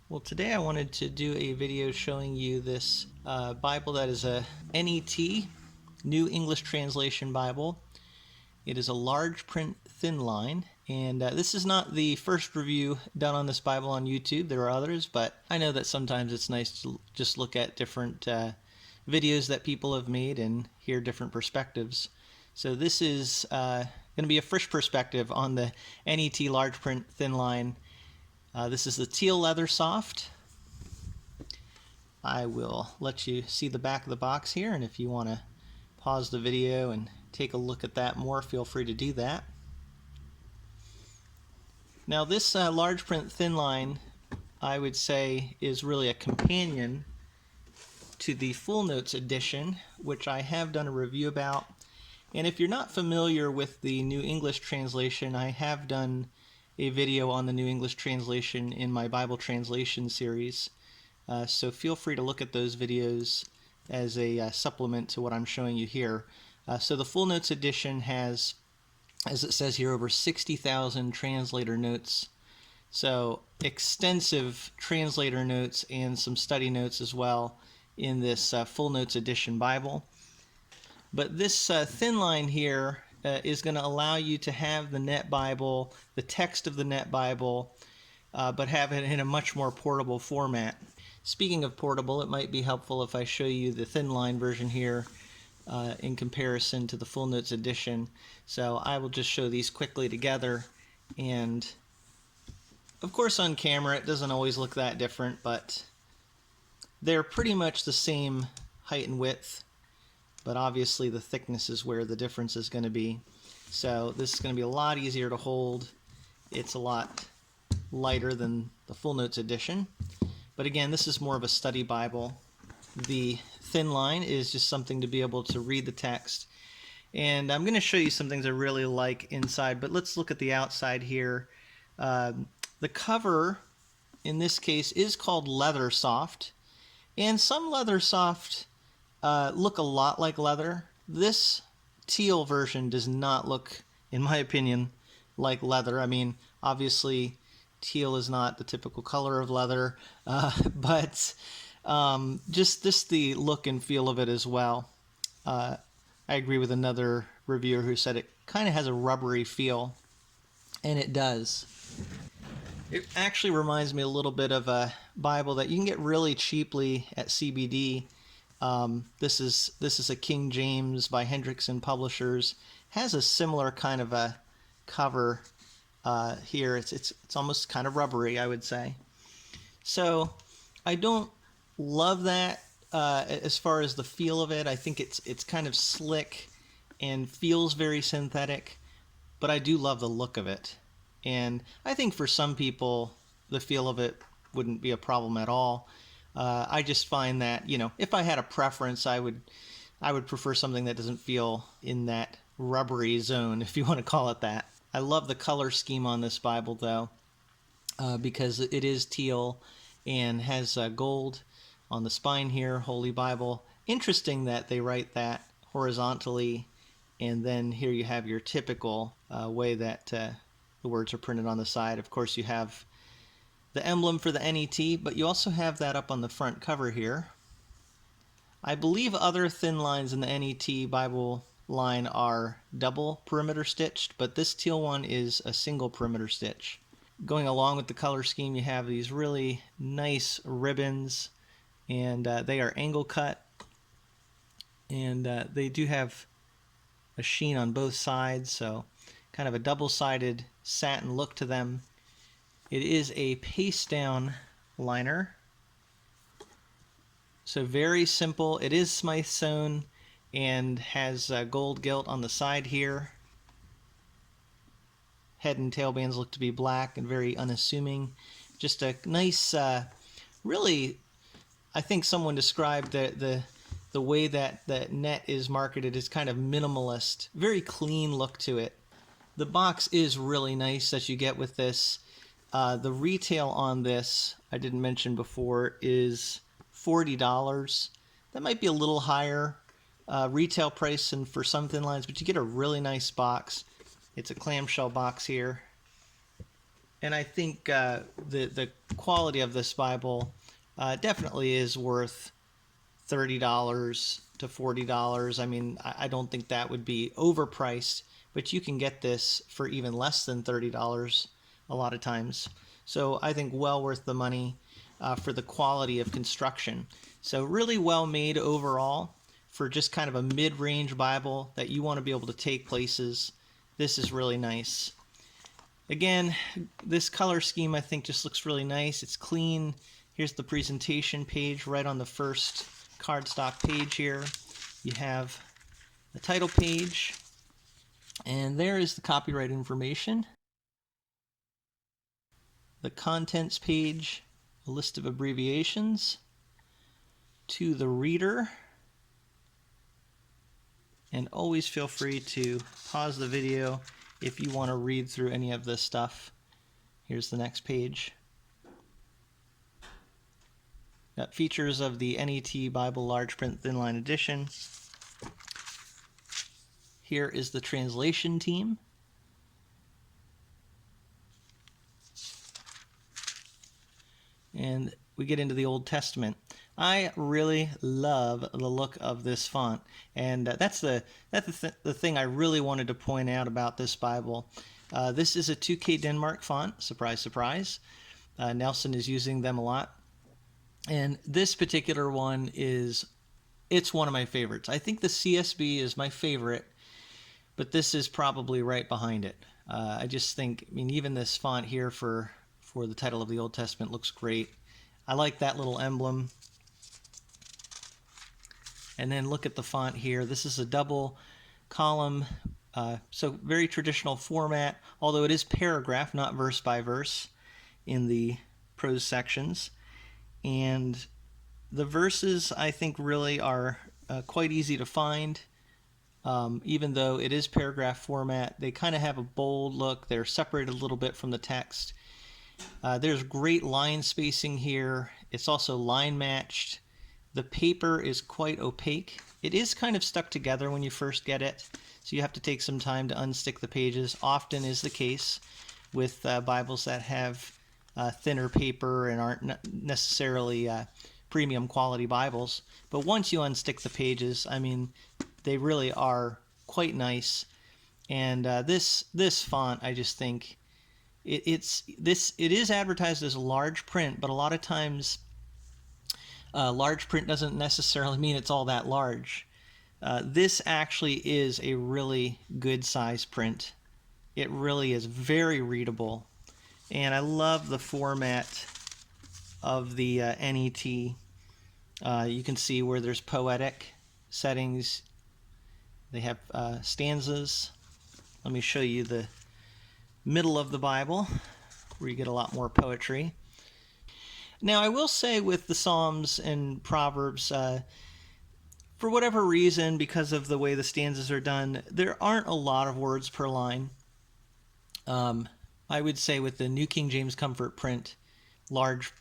Well, today I wanted to do a video showing you this Bible that is a NET, New English Translation Bible. It is a large print thin line, and this is not the first review done on this Bible on YouTube. There are others, but I know that sometimes it's nice to just look at different videos that people have made and hear different perspectives. So this is going to be a fresh perspective on the NET large print thin line. This is the teal leather soft. I will let you see the back of the box here, and if you want to pause the video and take a look at that more, feel free to do that. Now this large print thin line, I would say, is really a companion to the full notes edition, which I have done a review about. And if you're not familiar with the New English translation, I have done a video on the New English translation in my Bible translation series. So feel free to look at those videos as a supplement to what I'm showing you here. So the full notes edition has, as it says here, over 60,000 translator notes. So extensive translator notes and some study notes as well in this full notes edition Bible. But this thin line here is going to allow you to have the NET Bible, the text of the NET Bible, but have it in a much more portable format. Speaking of portable, it might be helpful if I show you the thin line version here in comparison to the full notes edition. So I will just show these quickly together, and of course on camera it doesn't always look that different, but they're pretty much the same height and width. But obviously the thickness is where the difference is going to be. So this is going to be a lot easier to hold. It's a lot lighter than the full notes edition. But again, this is more of a study Bible. The thin line is just something to be able to read the text. And I'm going to show you some things I really like inside, but let's look at the outside here. The cover in this case is called leather soft, and some leather soft look a lot like leather. This teal version does not look, in my opinion, like leather. I mean, obviously teal is not the typical color of leather, but just the look and feel of it as well. I agree with another reviewer who said it kind of has a rubbery feel, and it does. It actually reminds me a little bit of a Bible that you can get really cheaply at CBD. This is a King James by Hendrickson Publishers. Has a similar kind of a cover here. It's almost kind of rubbery, I would say. So I don't love that as far as the feel of it. I think it's kind of slick and feels very synthetic, but I do love the look of it. And I think for some people the feel of it wouldn't be a problem at all. I just find that, you know, if I had a preference, I would prefer something that doesn't feel in that rubbery zone, if you want to call it that. I love the color scheme on this Bible, though, because it is teal and has gold on the spine here, Holy Bible. Interesting that they write that horizontally, and then here you have your typical way that the words are printed on the side. Of course, you have the emblem for the NET, but you also have that up on the front cover here. I believe other thin lines in the NET Bible line are double perimeter stitched, but this teal one is a single perimeter stitch. Going along with the color scheme, you have these really nice ribbons, and they are angle cut, and they do have a sheen on both sides, so kind of a double-sided satin look to them. It is a paste down liner, so very simple. It is Smyth-sewn and has gold gilt on the side here. Head and tail bands look to be black and very unassuming. Just a nice, really, I think someone described the way that the NET is marketed as kind of minimalist, very clean look to it. The box is really nice that you get with this. The retail on this, I didn't mention before, is $40. That might be a little higher retail price than for some thin lines, but you get a really nice box. It's a clamshell box here. And I think the quality of this Bible definitely is worth $30 to $40. I mean, I don't think that would be overpriced, but you can get this for even less than $30 a lot of times. So I think well worth the money for the quality of construction. So really well made overall for just kind of a mid-range Bible that you want to be able to take places. This is really nice. Again, this color scheme I think just looks really nice. It's clean. Here's the presentation page right on the first cardstock page here. You have the title page, and there is the copyright information. The contents page, a list of abbreviations. To the reader. And always feel free to pause the video if you want to read through any of this stuff. Here's the next page. Got features of the NET Bible Large Print Thinline Edition. Here is the translation team. And we get into the Old Testament. I really love the look of this font, and that's the thing I really wanted to point out about this Bible. This is a 2K Denmark font, surprise, surprise. Nelson is using them a lot. And this particular one it's one of my favorites. I think the CSB is my favorite, but this is probably right behind it. I just think, I mean, even this font here for the title of the Old Testament looks great. I like that little emblem. And then look at the font here. This is a double column, so very traditional format, although it is paragraph, not verse by verse in the prose sections. And the verses, I think, really are quite easy to find. Even though it is paragraph format, they kind of have a bold look. They're separated a little bit from the text. There's great line spacing here. It's also line matched. The paper is quite opaque. It is kind of stuck together when you first get it, so you have to take some time to unstick the pages. Often is the case with Bibles that have thinner paper and aren't necessarily premium quality Bibles. But once you unstick the pages, I mean, they really are quite nice. And this font, I just think it is advertised as large print, but a lot of times large print doesn't necessarily mean it's all that large. This actually is a really good size print. It really is very readable, and I love the format of the NET. You can see where there's poetic settings. They have stanzas. Let me show you the middle of the Bible, where you get a lot more poetry. Now, I will say with the Psalms and Proverbs, for whatever reason, because of the way the stanzas are done, there aren't a lot of words per line. I would say with the New King James Comfort print, large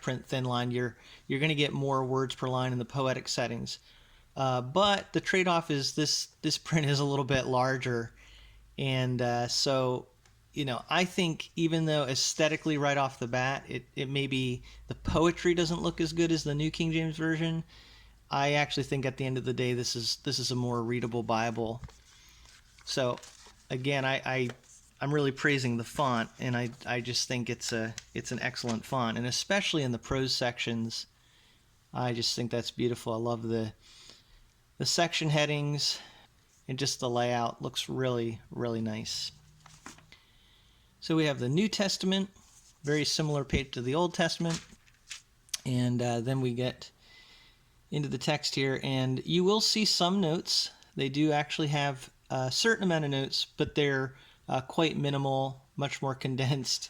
print thin line, you're going to get more words per line in the poetic settings. But the trade-off is this print is a little bit larger, and so, you know, I think even though aesthetically right off the bat, it may be the poetry doesn't look as good as the New King James Version, I actually think at the end of the day this is a more readable Bible. So again, I'm really praising the font, and I just think it's an excellent font, and especially in the prose sections, I just think that's beautiful. I love the section headings, and just the layout looks really, really nice. So we have the New Testament, very similar page to the Old Testament, and then we get into the text here, and you will see some notes. They do actually have a certain amount of notes, but they're quite minimal, much more condensed.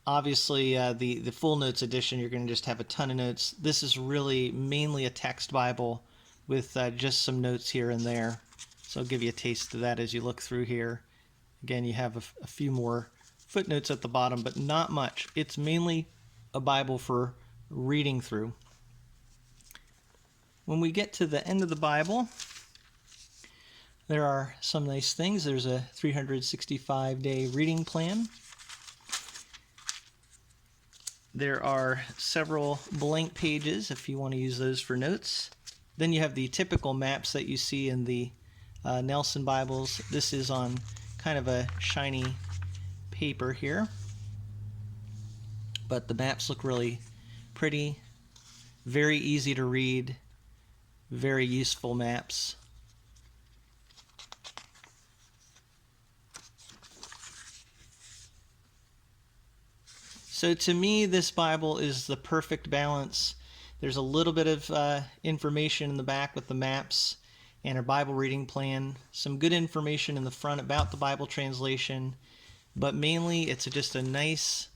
Obviously, the full notes edition, you're going to just have a ton of notes. This is really mainly a text Bible with just some notes here and there. So I'll give you a taste of that as you look through here. Again, you have a few more footnotes at the bottom, but not much. It's mainly a Bible for reading through. When we get to the end of the Bible, there are some nice things. There's a 365-day reading plan. There are several blank pages if you want to use those for notes. Then you have the typical maps that you see in the Nelson Bibles. This is on kind of a shiny paper here, but the maps look really pretty, very easy to read, very useful maps. So to me, this Bible is the perfect balance. There's a little bit of information in the back with the maps and a Bible reading plan, some good information in the front about the Bible translation, but mainly it's just a nice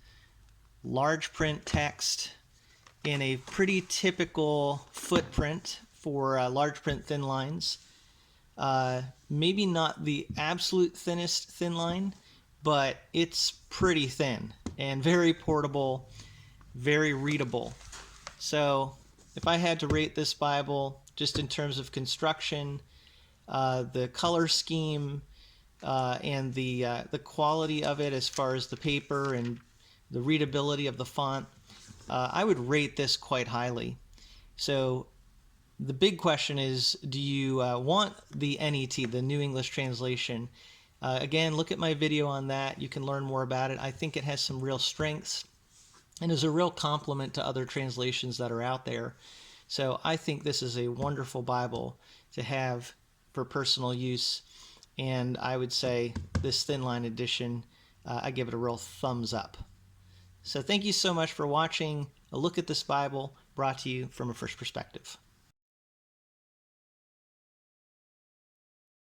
large print text in a pretty typical footprint for large print thin lines. Maybe not the absolute thinnest thin line, but it's pretty thin and very portable, very readable. So if I had to rate this Bible just in terms of construction, the color scheme, and the quality of it as far as the paper and the readability of the font, I would rate this quite highly. So the big question is, do you want the NET, the New English Translation? Again, look at my video on that. You can learn more about it. I think it has some real strengths and is a real complement to other translations that are out there. So I think this is a wonderful Bible to have for personal use, and I would say this thin line edition, I give it a real thumbs up. So thank you so much for watching a look at this Bible brought to you from a First Perspective.